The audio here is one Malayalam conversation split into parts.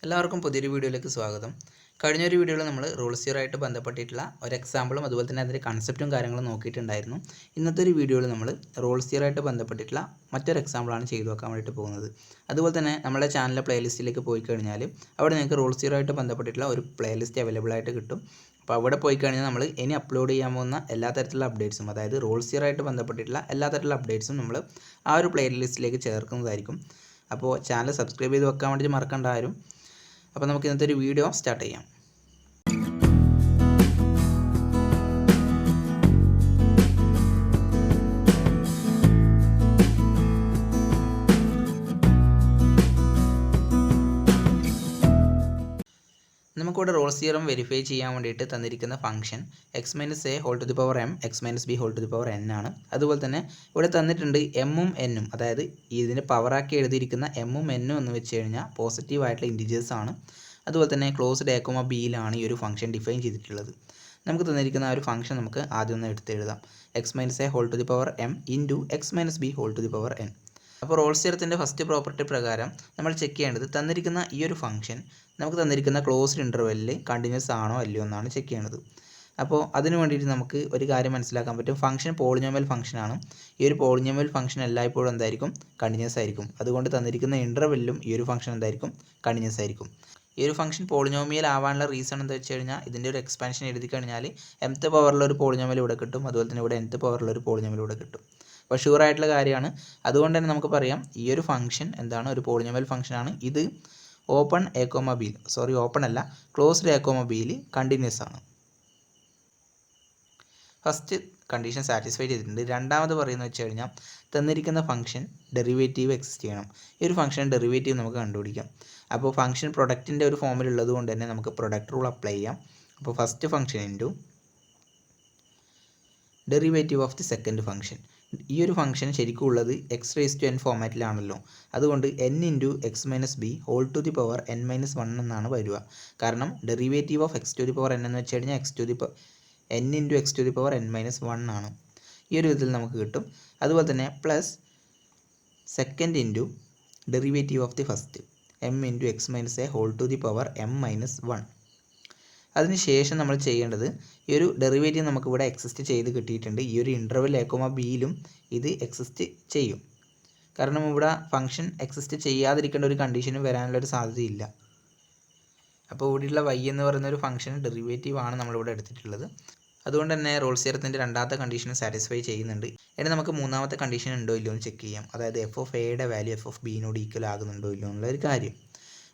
എല്ലാവർക്കും പുതിയൊരു വീഡിയോയിലേക്ക് സ്വാഗതം. കഴിഞ്ഞൊരു വീഡിയോയിൽ നമ്മൾ റൂൾ സീറോ ആയിട്ട് ബന്ധപ്പെട്ടിട്ടുള്ള ഒരു എക്സാമ്പിളും അതുപോലെ തന്നെ അതിൻ്റെ കൺസെപ്റ്റും കാര്യങ്ങളും നോക്കിയിട്ടുണ്ടായിരുന്നു. ഇന്നത്തെ ഒരു വീഡിയോയിൽ നമ്മൾ റൂൾ സീറോ ആയിട്ട് ബന്ധപ്പെട്ടിട്ടുള്ള മറ്റൊരു എക്സാമ്പിളാണ് ചെയ്തു നോക്കാൻ വേണ്ടിയിട്ട് പോകുന്നത്. അതുപോലെ തന്നെ നമ്മുടെ ചാനലിലെ പ്ലേലിസ്റ്റിലേക്ക് പോയി കഴിഞ്ഞാൽ അവിടെ നിങ്ങൾക്ക് റൂൾ സീറോ ആയിട്ട് ബന്ധപ്പെട്ടിട്ടുള്ള ഒരു പ്ലേലിസ്റ്റ് അവൈലബിൾ ആയിട്ട് കിട്ടും. അപ്പോൾ അവിടെ പോയി കഴിഞ്ഞാൽ നമ്മൾ ഇനി അപ്ലോഡ് ചെയ്യാൻ പോകുന്ന എല്ലാ തരത്തിലുള്ള അപ്ഡേറ്റ്സും, അതായത് റൂൾ സീറോ ആയിട്ട് ബന്ധപ്പെട്ടിട്ടുള്ള എല്ലാ തരത്തിലുള്ള അപ്ഡേറ്റ്സും നമ്മൾ ആ ഒരു പ്ലേലിസ്റ്റിലേക്ക് ചേർക്കുന്നതായിരിക്കും. അപ്പോൾ ചാനൽ സബ്സ്ക്രൈബ് ചെയ്ത് വെക്കാൻ വേണ്ടി മറക്കണ്ട ആരും. അപ്പോൾ നമുക്ക് ഇന്നത്തെ ഒരു വീഡിയോ സ്റ്റാർട്ട് ചെയ്യാം. നമുക്കിവിടെ റോൾ തിയറം വെരിഫൈ ചെയ്യാൻ വേണ്ടിയിട്ട് തന്നിരിക്കുന്ന function x minus a whole to the power m x minus b whole to the power n ആണ്. അതുപോലെ തന്നെ ഇവിടെ തന്നിട്ടുണ്ട് എമ്മും എന്നും, അതായത് ഇതിൻ്റെ പവറാക്കി എഴുതിയിരിക്കുന്ന എമ്മും എന്നും എന്ന് വെച്ച് കഴിഞ്ഞാൽ പോസിറ്റീവ് ആയിട്ടുള്ള ഇൻറ്റിജേഴ്സ് ആണ്. അതുപോലെ തന്നെ ക്ലോസ്ഡ് എ കോമ ബിയിലാണ് ഈ ഒരു ഫംഗ്ഷൻ ഡിഫൈൻ ചെയ്തിട്ടുള്ളത്. നമുക്ക് തന്നിരിക്കുന്ന ആ ഒരു ഫംഗ്ഷൻ നമുക്ക് ആദ്യം ഒന്ന് എടുത്തെഴുതാം. x minus a whole to the power m into x minus b whole to the power n. അപ്പോൾ റോൾ തിയറത്തിൻ്റെ ഫസ്റ്റ് പ്രോപ്പർട്ടി പ്രകാരം നമ്മൾ ചെക്ക് ചെയ്യേണ്ടത് തന്നിരിക്കുന്ന ഈ ഒരു ഫംഗ്ഷൻ നമുക്ക് തന്നിരിക്കുന്ന ക്ലോസ്ഡ് ഇൻ്റർവെല്ലിൽ കണ്ടിന്യൂസ് ആണോ അല്ലയോ എന്നാണ് ചെക്ക് ചെയ്യേണ്ടത്. അപ്പോൾ അതിന് വേണ്ടിയിട്ട് നമുക്ക് ഒരു കാര്യം മനസ്സിലാക്കാൻ പറ്റും. ഫംഗ്ഷൻ പോളിനോമിയൽ ഫംഗ്ഷനാണ്. ഈ ഒരു പോളിനോമിയൽ ഫംഗ്ഷൻ എല്ലായ്പ്പോഴും എന്തായിരിക്കും? കണ്ടിന്യൂസ് ആയിരിക്കും. അതുകൊണ്ട് തന്നിരിക്കുന്ന ഇൻ്റർവെല്ലിലും ഈ ഒരു ഫംഗ്ഷൻ എന്തായിരിക്കും? കണ്ടിന്യൂസ് ആയിരിക്കും. ഈ ഒരു ഫംഗ്ഷൻ പോളിനോമിയൽ ആവാനുള്ള റീസൺ എന്താ വെച്ച് കഴിഞ്ഞാൽ ഇതിൻ്റെ ഒരു എക്സ്പാൻഷൻ എഴുതി കഴിഞ്ഞാൽ mth പവറിലൊരു പോളിനോമിയൽ ഇവിടെ കിട്ടും, അതുപോലെ തന്നെ ഇവിടെ nth പവറിലൊരു പോളിനോമിയൽ ഇവിടെ കിട്ടും. അപ്പോൾ ഷുവർ ആയിട്ടുള്ള കാര്യമാണ്. അതുകൊണ്ട് തന്നെ നമുക്ക് പറയാം ഈ ഒരു ഫംഗ്ഷൻ എന്താണ്? ഒരു പോളിനോമിയൽ ഫംഗ്ഷനാണ്. ഇത് ഓപ്പൺ എ കോമ ബിയിൽ, ഓപ്പൺ അല്ല, ക്ലോസ്ഡ് എ കോമ ബിയിൽ കണ്ടിന്യൂസ് ആണ്. ഫസ്റ്റ് കണ്ടീഷൻ സാറ്റിസ്ഫൈ ചെയ്തിട്ടുണ്ട്. രണ്ടാമത് പറയുന്നത് വെച്ച് കഴിഞ്ഞാൽ തന്നിരിക്കുന്ന ഫംഗ്ഷൻ ഡെറിവേറ്റീവ് എക്സിസ്റ്റ് ചെയ്യണം. ഈ ഒരു ഫംഗ്ഷൻ ഡെറിവേറ്റീവ് നമുക്ക് കണ്ടുപിടിക്കാം. അപ്പോൾ ഫംഗ്ഷൻ പ്രൊഡക്റ്റിൻ്റെ ഒരു ഫോമിലുള്ളത് കൊണ്ട് തന്നെ നമുക്ക് പ്രൊഡക്റ്റ് റൂൾ അപ്ലൈ ചെയ്യാം. അപ്പോൾ first function into derivative of the second function. ഈ ഒരു ഫംഗ്ഷൻ ശരിക്കും ഉള്ളത് എക്സ് റേസ് ടു എൻ ഫോമാറ്റിലാണല്ലോ. അതുകൊണ്ട് n into x minus b whole to the power n minus one എന്നാണ് വരിക. കാരണം derivative of x to the power n എന്ന് വെച്ച് കഴിഞ്ഞാൽ n into x to the power n minus one ആണ്. ഈ ഒരു വിധത്തിൽ നമുക്ക് കിട്ടും. അതുപോലെ തന്നെ plus second into derivative of the first m into x minus a whole to the power m minus one. അതിനുശേഷം നമ്മൾ ചെയ്യേണ്ടത് ഈ ഒരു ഡെറിവേറ്റീവ് നമുക്കിവിടെ എക്സിസ്റ്റ് ചെയ്ത് കിട്ടിയിട്ടുണ്ട്. ഈ ഒരു ഇൻ്റർവെൽ എ കോമ ബിയിലും ഇത് എക്സിസ്റ്റ് ചെയ്യും. കാരണം ഇവിടെ ഫംഗ്ഷൻ എക്സിസ്റ്റ് ചെയ്യാതിരിക്കേണ്ട ഒരു കണ്ടീഷനും വരാനുള്ളൊരു സാധ്യതയില്ല. അപ്പോൾ ഇവിടെയുള്ള y എന്ന് പറയുന്ന ഒരു ഫംഗ്ഷൻ ഡെറിവേറ്റീവ് ആണ് നമ്മളിവിടെ എടുത്തിട്ടുള്ളത്. അതുകൊണ്ട് തന്നെ റോൾ തിയറത്തിൻ്റെ രണ്ടാമത്തെ കണ്ടീഷൻ സാറ്റിസ്ഫൈ ചെയ്യുന്നുണ്ട്. ഇനി നമുക്ക് മൂന്നാമത്തെ കണ്ടീഷൻ ഉണ്ടോ ഇല്ലയോ എന്ന് ചെക്ക് ചെയ്യാം. അതായത് എഫ് ഓഫ് എയുടെ വാല്യൂ എഫ് ഓഫ് ബിനോട് ഈക്വൽ ആകുന്നുണ്ടോ ഇല്ലയോ എന്നുള്ള ഒരു കാര്യം.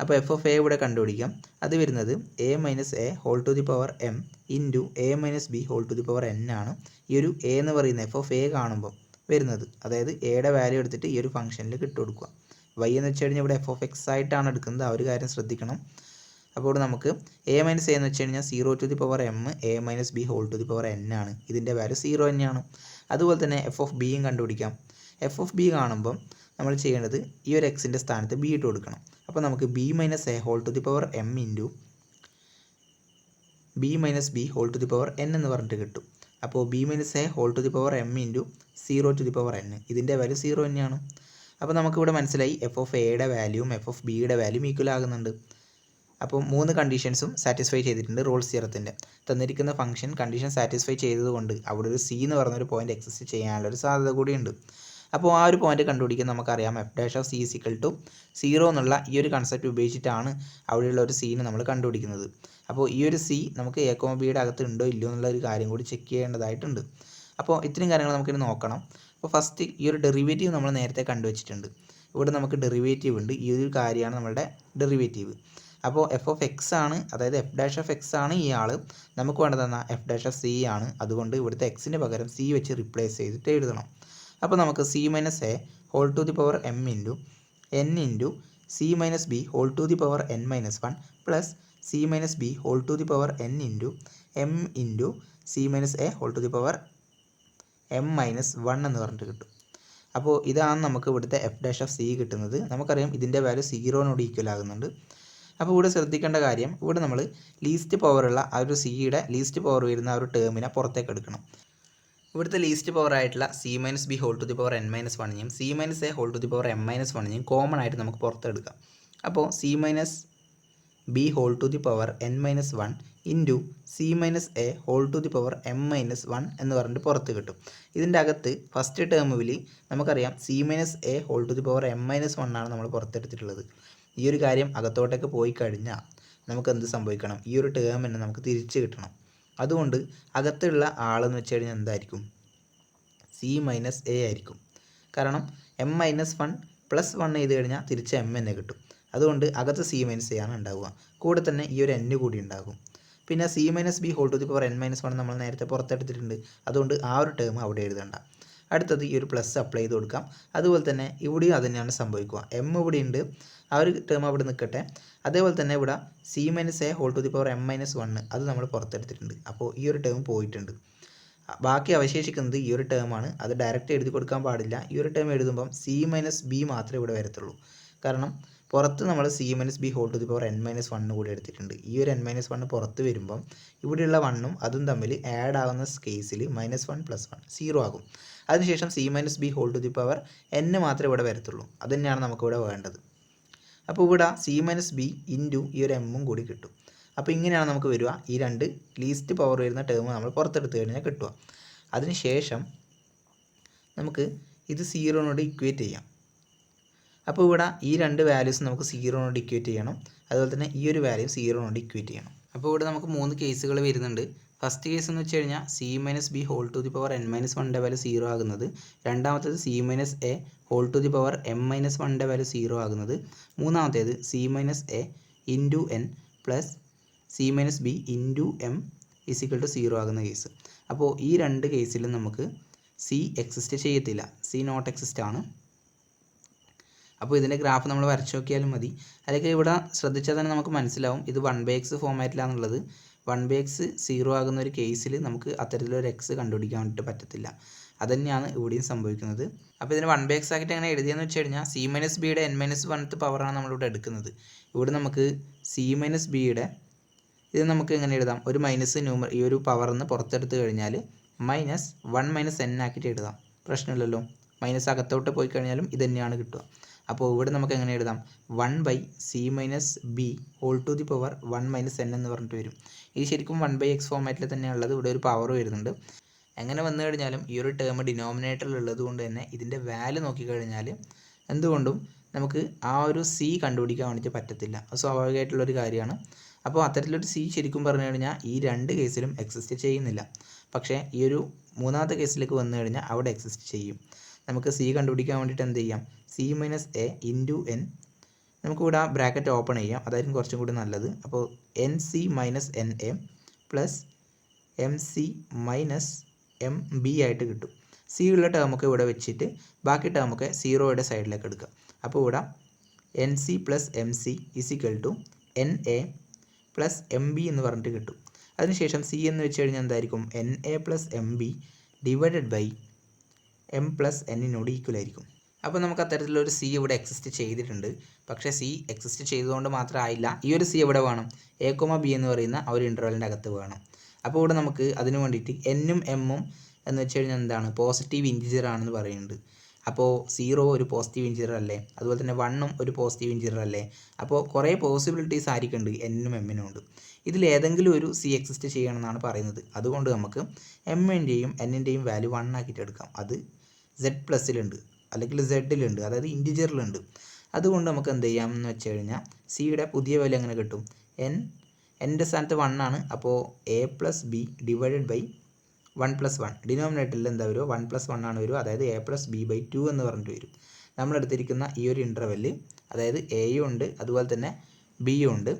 അപ്പോൾ എഫ് ഓഫ് എ ഇവിടെ കണ്ടുപിടിക്കാം. അത് വരുന്നത് a minus a whole to the power m into a minus b whole to the power n ആണ്. ഈ ഒരു എ എന്ന് പറയുന്ന എഫ് ഓഫ് എ കാണുമ്പോൾ വരുന്നത്, അതായത് എയുടെ വാല്യൂ എടുത്തിട്ട് ഈ ഒരു ഫംഗ്ഷനിൽ കൊടുക്കുക. വൈ എന്ന് വെച്ച് കഴിഞ്ഞാൽ ഇവിടെ എഫ് ഓഫ് എക്സ് ആയിട്ടാണ് എടുക്കുന്നത്, ആ ഒരു കാര്യം ശ്രദ്ധിക്കണം. അപ്പോൾ നമുക്ക് എ മൈനസ് എ എന്ന് വെച്ച് കഴിഞ്ഞാൽ 0 to the power m a minus b whole to the power n ആണ്. ഇതിൻ്റെ വാല്യൂ 0 തന്നെയാണ്. അതുപോലെ തന്നെ എഫ് ഓഫ് ബിയും കണ്ടുപിടിക്കാം. എഫ് ഓഫ് ബി കാണുമ്പം നമ്മൾ ചെയ്യേണ്ടത് ഈ ഒരു എക്സിൻ്റെ സ്ഥാനത്ത് ബി ഇട്ട് കൊടുക്കണം. അപ്പോൾ നമുക്ക് b minus a whole to the power m into b minus b whole to the power n എന്ന് പറഞ്ഞിട്ട് കിട്ടും. അപ്പോൾ b minus a whole to the power m into 0 to the power n, ഇതിൻ്റെ വാല്യൂ 0 തന്നെയാണ്. അപ്പോൾ നമുക്കിവിടെ മനസ്സിലായി എഫ് ഓഫ് എയുടെ വാല്യൂവും എഫ് ഓഫ് ബിയുടെ വാല്യൂം ഈക്വൽ ആകുന്നുണ്ട്. അപ്പോൾ മൂന്ന് കണ്ടീഷൻസും സാറ്റിസ്ഫൈ ചെയ്തിട്ടുണ്ട് റോൾ തിയറത്തിൻ്റെ. തന്നിരിക്കുന്ന ഫംഗ്ഷൻ കണ്ടീഷൻ സാറ്റിസ്ഫൈ ചെയ്തതുകൊണ്ട് അവിടെ ഒരു സി എന്ന് പറഞ്ഞൊരു പോയിന്റ് എക്സിസ്റ്റ് ചെയ്യാനുള്ളൊരു സാധ്യത കൂടിയുണ്ട്. അപ്പോൾ ആ ഒരു പോയിന്റ് കണ്ടുപിടിക്കാൻ നമുക്കറിയാം f dash of c is equal to 0 എന്നുള്ള ഈ ഒരു കൺസെപ്റ്റ് ഉപയോഗിച്ചിട്ടാണ് അവിടെയുള്ള ഒരു സീന് നമ്മൾ കണ്ടുപിടിക്കുന്നത്. അപ്പോൾ ഈ ഒരു സി നമുക്ക് എ കോമ ബിയുടെ അകത്ത് ഉണ്ടോ ഇല്ലയോ എന്നുള്ള ഒരു കാര്യം കൂടി ചെക്ക് ചെയ്യേണ്ടതായിട്ടുണ്ട്. അപ്പോൾ ഇത്രയും കാര്യങ്ങൾ നമുക്കിനി നോക്കണം. അപ്പോൾ ഫസ്റ്റ് ഈ ഒരു ഡെറിവേറ്റീവ് നമ്മൾ നേരത്തെ കണ്ടുവച്ചിട്ടുണ്ട്. ഇവിടെ നമുക്ക് ഡെറിവേറ്റീവ് ഉണ്ട്. ഈ ഒരു കാര്യമാണ് നമ്മളുടെ ഡെറിവേറ്റീവ്. അപ്പോൾ എഫ് ഓഫ് എക്സ് ആണ്, അതായത് എഫ് ഡാഷ് ഓഫ് എക്സ് ആണ് ഈ ആൾ. നമുക്ക് വേണ്ടതെന്നാൽ എഫ് ഡാഷ് ഓഫ് സി ആണ്. അതുകൊണ്ട് ഇവിടുത്തെ എക്സിന് പകരം സി വെച്ച് റിപ്ലേസ് ചെയ്തിട്ട് എഴുതണം. അപ്പോൾ നമുക്ക് c minus a whole to the power m into n into c minus b whole to the power n minus one plus c minus b whole to the power n into m into c minus a whole to the power m minus one എന്ന് പറഞ്ഞിട്ട് കിട്ടും. അപ്പോൾ ഇതാണ് നമുക്ക് ഇവിടുത്തെ എഫ് ഡാഷ് ഓഫ് സി കിട്ടുന്നത്. നമുക്കറിയാം ഇതിൻ്റെ വാല്യൂ 0 ഈക്വൽ ആകുന്നുണ്ട്. അപ്പോൾ ഇവിടെ ശ്രദ്ധിക്കേണ്ട കാര്യം, ഇവിടെ നമ്മൾ ലീസ്റ്റ് പവറുള്ള ആ ഒരു സിയുടെ ലീസ്റ്റ് പവർ വരുന്ന ആ ഒരു ടേമിനെ പുറത്തേക്ക് എടുക്കണം. ഇവിടുത്തെ ലീസ്റ്റ് പവർ ആയിട്ടുള്ള c minus b whole to the power n minus വണ്ണിനെയും c minus a whole to the power m minus വണ്ണിനെയും കോമൺ ആയിട്ട് നമുക്ക് പുറത്തെടുക്കാം. അപ്പോൾ c minus b whole to the power n minus one into c minus a whole to the power m minus one എന്ന് പറഞ്ഞിട്ട് പുറത്ത് കിട്ടും. ഇതിൻ്റെ അകത്ത് ഫസ്റ്റ് ടേമിൽ നമുക്കറിയാം c minus a whole to the power m minus one ആണ് നമ്മൾ പുറത്തെടുത്തിട്ടുള്ളത്. ഈ ഒരു കാര്യം അകത്തോട്ടേക്ക് പോയി കഴിഞ്ഞാൽ നമുക്ക് എന്ത് സംഭവിക്കണം, ഈ ഒരു ടേം തന്നെ നമുക്ക് തിരിച്ച് കിട്ടണം. അതുകൊണ്ട് അകത്തുള്ള ആളെന്ന് വെച്ച് കഴിഞ്ഞാൽ എന്തായിരിക്കും, സി മൈനസ് എ ആയിരിക്കും. കാരണം M minus one plus one ചെയ്ത് കഴിഞ്ഞാൽ തിരിച്ച് എം തന്നെ കിട്ടും. അതുകൊണ്ട് അകത്ത് സി മൈനസ് എ ആണ് ഉണ്ടാവുക. കൂടെ തന്നെ ഈ ഒരു എൻ കൂടി ഉണ്ടാകും. പിന്നെ c minus b whole to the power n minus one നമ്മൾ നേരത്തെ പുറത്തെടുത്തിട്ടുണ്ട്. അതുകൊണ്ട് ആ ഒരു ടേം അവിടെ എഴുതണ്ട. അടുത്തത് ഈ ഒരു പ്ലസ് അപ്ലൈ ചെയ്ത് കൊടുക്കാം. അതുപോലെ തന്നെ ഇവിടെയും അത് തന്നെയാണ് സംഭവിക്കുക. എം ഇവിടെ ഉണ്ട്, ആ ഒരു ടേം അവിടെ നിൽക്കട്ടെ. അതേപോലെ തന്നെ ഇവിടെ c minus a whole to the power m minus one അത് നമ്മൾ പുറത്തെടുത്തിട്ടുണ്ട്. അപ്പോൾ ഈ ഒരു ടേം പോയിട്ടുണ്ട്. ബാക്കി അവശേഷിക്കുന്നത് ഈ ഒരു ടേമാണ്. അത് ഡയറക്റ്റ് എഴുതി കൊടുക്കാൻ പാടില്ല. ഈ ഒരു ടേം എഴുതുമ്പം സി മൈനസ് ബി മാത്രമേ ഇവിടെ വരത്തുള്ളൂ. കാരണം പുറത്ത് നമ്മൾ c minus b whole to the power n minus one കൂടി എടുത്തിട്ടുണ്ട്. ഈ ഒരു എൻ മൈനസ് വണ്ണ് പുറത്ത് വരുമ്പം ഇവിടെയുള്ള വണ്ണും അതും തമ്മിൽ ആഡ് ആവുന്ന കേസിൽ മൈനസ് വൺ പ്ലസ് വൺ 0 ആകും. അതിനുശേഷം c minus b whole to the power n മാത്രമേ ഇവിടെ വരത്തുള്ളൂ. അത് തന്നെയാണ് നമുക്കിവിടെ വേണ്ടത്. അപ്പോൾ ഇവിടെ സി മൈനസ് ബി ഇൻറ്റു ഈ ഒരു എമ്മും കൂടി കിട്ടും. അപ്പോൾ ഇങ്ങനെയാണ് നമുക്ക് വരിക. ഈ രണ്ട് ലീസ്റ്റ് പവർ വരുന്ന ടേം നമ്മൾ പുറത്തെടുത്ത് കഴിഞ്ഞാൽ കിട്ടുക. അതിനുശേഷം നമുക്ക് ഇത് 0നോട് ഇക്വേറ്റ് ചെയ്യാം. അപ്പോൾ ഇവിടെ ഈ രണ്ട് വാല്യൂസ് നമുക്ക് 0നോട് ഇക്വേറ്റ് ചെയ്യണം. അതുപോലെ തന്നെ ഈ ഒരു വാല്യൂ 0നോട് ഇക്വേറ്റ് ചെയ്യണം. അപ്പോൾ ഇവിടെ നമുക്ക് 3 കേസുകൾ വരുന്നുണ്ട്. ഫസ്റ്റ് കേസ് എന്ന് വെച്ച് കഴിഞ്ഞാൽ c minus b whole to the power n minus വണ്ണിൻ്റെ വാല്യൂ 0 ആകുന്നത്. രണ്ടാമത്തേത് c minus a whole to the power m minus വണ്ണിൻ്റെ വാല്യൂ 0 ആകുന്നത്. മൂന്നാമത്തേത് c minus a into n plus c minus b into m equal to 0 ആകുന്ന കേസ്. അപ്പോൾ ഈ രണ്ട് കേസിലും നമുക്ക് സി എക്സിസ്റ്റ് ചെയ്യത്തില്ല, സി നോട്ട് എക്സിസ്റ്റ് ആണ്. അപ്പോൾ ഇതിൻ്റെ ഗ്രാഫ് നമ്മൾ വരച്ച് നോക്കിയാലും മതി. അല്ലെങ്കിൽ ഇവിടെ ശ്രദ്ധിച്ചാൽ തന്നെ നമുക്ക് മനസ്സിലാവും ഇത് 1/x ഫോമാറ്റിലാണെന്നുള്ളത്. 1/x 0 ആകുന്ന ഒരു കേസിൽ നമുക്ക് അത്തരത്തിലൊരു എക്സ് കണ്ടുപിടിക്കാൻ വേണ്ടിയിട്ട് പറ്റത്തില്ല. അതുതന്നെയാണ് ഇവിടെയും സംഭവിക്കുന്നത്. അപ്പോൾ ഇതിന് 1/x ആക്കിയിട്ട് എങ്ങനെ എഴുതിയെന്ന് വെച്ച് കഴിഞ്ഞാൽ സി മൈനസ് ബിയുടെ എൻ മൈനസ് വണ്ണത്തെ പവറാണ് നമ്മളിവിടെ എടുക്കുന്നത്. ഇവിടെ നമുക്ക് സി മൈനസ് ബിയുടെ ഇത് നമുക്ക് എങ്ങനെ എഴുതാം, ഒരു മൈനസ് ഈ ഒരു പവറിന്ന് പുറത്തെടുത്ത് കഴിഞ്ഞാൽ മൈനസ് 1 മൈനസ് എൻ ആക്കിയിട്ട് എഴുതാം. പ്രശ്നമില്ലല്ലോ. മൈനസ് അകത്തോട്ട് പോയി കഴിഞ്ഞാലും ഇത് തന്നെയാണ് കിട്ടുക. അപ്പോൾ ഇവിടെ നമുക്ക് എങ്ങനെ എഴുതാം, 1/c minus b whole to the power 1 minus n എന്ന് പറഞ്ഞിട്ട് വരും. ഇത് ശരിക്കും 1/x ഫോമാറ്റിൽ തന്നെയുള്ളത്. ഇവിടെ ഒരു പവർ വരുന്നുണ്ട്. എങ്ങനെ വന്നു കഴിഞ്ഞാലും ഈ ഒരു ടേം ഡിനോമിനേറ്ററിൽ ഉള്ളത് കൊണ്ട് തന്നെ ഇതിൻ്റെ വാല്യൂ നോക്കിക്കഴിഞ്ഞാൽ എന്തുകൊണ്ടും നമുക്ക് ആ ഒരു സി കണ്ടുപിടിക്കാൻ വേണ്ടിയിട്ട് പറ്റത്തില്ല. അത് സ്വാഭാവികമായിട്ടുള്ളൊരു കാര്യമാണ്. അപ്പോൾ അത്തരത്തിലൊരു സി ശരിക്കും പറഞ്ഞു കഴിഞ്ഞാൽ ഈ രണ്ട് കേസിലും എക്സിസ്റ്റ് ചെയ്യുന്നില്ല. പക്ഷേ ഈ ഒരു മൂന്നാമത്തെ കേസിലേക്ക് വന്നു കഴിഞ്ഞാൽ അവിടെ എക്സിസ്റ്റ് ചെയ്യും. നമുക്ക് സി കണ്ടുപിടിക്കാൻ വേണ്ടിയിട്ട് എന്ത് ചെയ്യാം, C minus a into N, നമുക്കിവിടെ ബ്രാക്കറ്റ് ഓപ്പൺ ചെയ്യാം, അതായിരിക്കും കുറച്ചും കൂടി നല്ലത്. അപ്പോൾ N C minus N a plus m C minus M B ആയിട്ട് കിട്ടും. സി ഉള്ള ടേമൊക്കെ ഇവിടെ വെച്ചിട്ട് ബാക്കി ടേമൊക്കെ 0യുടെ സൈഡിലേക്ക് എടുക്കുക. അപ്പോൾ ഇവിടെ n c plus m c equal to n a plus m b എന്ന് പറഞ്ഞിട്ട് കിട്ടും. അതിനുശേഷം സി എന്ന് വെച്ച് കഴിഞ്ഞാൽ എന്തായിരിക്കും, n a plus m b divided by m plus എന്നിനോട് ഈക്വൽ ആയിരിക്കും. അപ്പോൾ നമുക്ക് അത്തരത്തിലൊരു സി ഇവിടെ എക്സിസ്റ്റ് ചെയ്തിട്ടുണ്ട്. പക്ഷേ സി എക്സിസ്റ്റ് ചെയ്തുകൊണ്ട് മാത്രമായില്ല, ഈ ഒരു സി എവിടെ വേണം, എ കോമ ബി എന്ന് പറയുന്ന ആ ഒരു ഇൻ്റർവെലിൻ്റെ അകത്ത് വേണം. അപ്പോൾ ഇവിടെ നമുക്ക് അതിന് വേണ്ടിയിട്ട് എന്നും എമ്മും എന്ന് വെച്ച് കഴിഞ്ഞാൽ എന്താണ്, പോസിറ്റീവ് ഇൻറ്റിജർ ആണെന്ന് പറയുന്നുണ്ട്. അപ്പോൾ 0 ഒരു പോസിറ്റീവ് ഇൻറ്റിജർ അല്ലേ, അതുപോലെ തന്നെ 1ഉം ഒരു പോസിറ്റീവ് ഇൻറ്റിജർ അല്ലേ. അപ്പോൾ കുറേ പോസിബിലിറ്റീസ് ആയിരിക്കുന്നുണ്ട് എന്നും എമ്മിനും ഉണ്ട്. ഇതിലേതെങ്കിലും ഒരു സി എക്സിസ്റ്റ് ചെയ്യണമെന്നാണ് പറയുന്നത്. അതുകൊണ്ട് നമുക്ക് എമ്മിൻ്റെയും എന്നിൻ്റെയും വാല്യൂ 1 ആക്കിയിട്ട് എടുക്കാം. അത് സെഡ് പ്ലസ്സിലുണ്ട് അല്ലെങ്കിൽ സെഡിലുണ്ട്, അതായത് ഇൻറ്റിജറിലുണ്ട്. അതുകൊണ്ട് നമുക്ക് എന്ത് ചെയ്യാമെന്ന് വെച്ച് കഴിഞ്ഞാൽ സിയുടെ പുതിയ വാല്യൂ എങ്ങനെ കിട്ടും, എൻ്റെ സ്ഥാനത്ത് 1 ആണ്. അപ്പോൾ a plus b divided by 1 plus 1, ഡിനോമിനേറ്ററിൽ എന്താ വരുമോ 1 പ്ലസ് 1 ആണ് വരുമോ, അതായത് എ പ്ലസ് ബി ബൈ 2 എന്ന് പറഞ്ഞിട്ട് വരും. നമ്മളെടുത്തിരിക്കുന്ന ഈ ഒരു ഇൻ്റർവെല്ല്, അതായത് എയും ഉണ്ട് അതുപോലെ തന്നെ ബിയും ഉണ്ട്.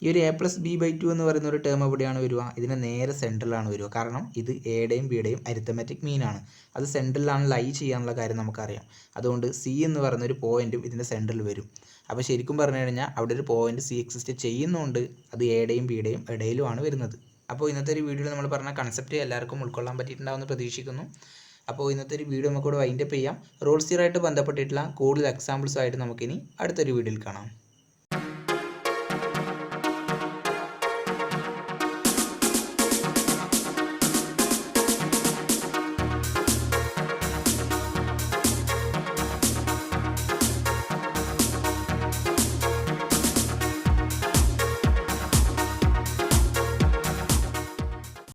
ഈ ഒരു എ പ്ലസ് ബി ബൈ 2 എന്ന് പറയുന്ന ഒരു ടേം എവിടെയാണ് വരിക, ഇതിന് നേരെ സെൻട്രലാണ് വരിക. കാരണം ഇത് എയുടെയും ബിയുടെയും അരിത്തമെറ്റിക് മീനാണ്. അത് സെൻട്രലാണ് ലൈ ചെയ്യാനുള്ള കാര്യം നമുക്കറിയാം. അതുകൊണ്ട് സി എന്ന് പറയുന്ന ഒരു പോയിൻറ്റും ഇതിൻ്റെ സെൻട്രൽ വരും. അപ്പോൾ ശരിക്കും പറഞ്ഞു കഴിഞ്ഞാൽ അവിടെ ഒരു പോയിൻറ്റ് സി എക്സിസ്റ്റ് ചെയ്യുന്നുണ്ട്, അത് എയുടെയും ബിയുടെയും ഇടയിലുമാണ് വരുന്നത്. അപ്പോൾ ഇന്നത്തെ ഒരു വീഡിയോയിൽ നമ്മൾ പറഞ്ഞ കൺസെപ്റ്റ് എല്ലാവർക്കും ഉൾക്കൊള്ളാൻ പറ്റിയിട്ടുണ്ടാവുമെന്ന് പ്രതീക്ഷിക്കുന്നു. അപ്പോൾ ഇന്നത്തെ ഒരു വീഡിയോ നമുക്കിവിടെ വൈൻഡപ്പ് ചെയ്യാം. റൂൾസ് തിയറി ആയിട്ട് ബന്ധപ്പെട്ടിട്ടുള്ള കൂടുതൽ എക്സാമ്പിൾസുമായിട്ട് നമുക്കിനി അടുത്തൊരു വീഡിയോയിൽ കാണാം.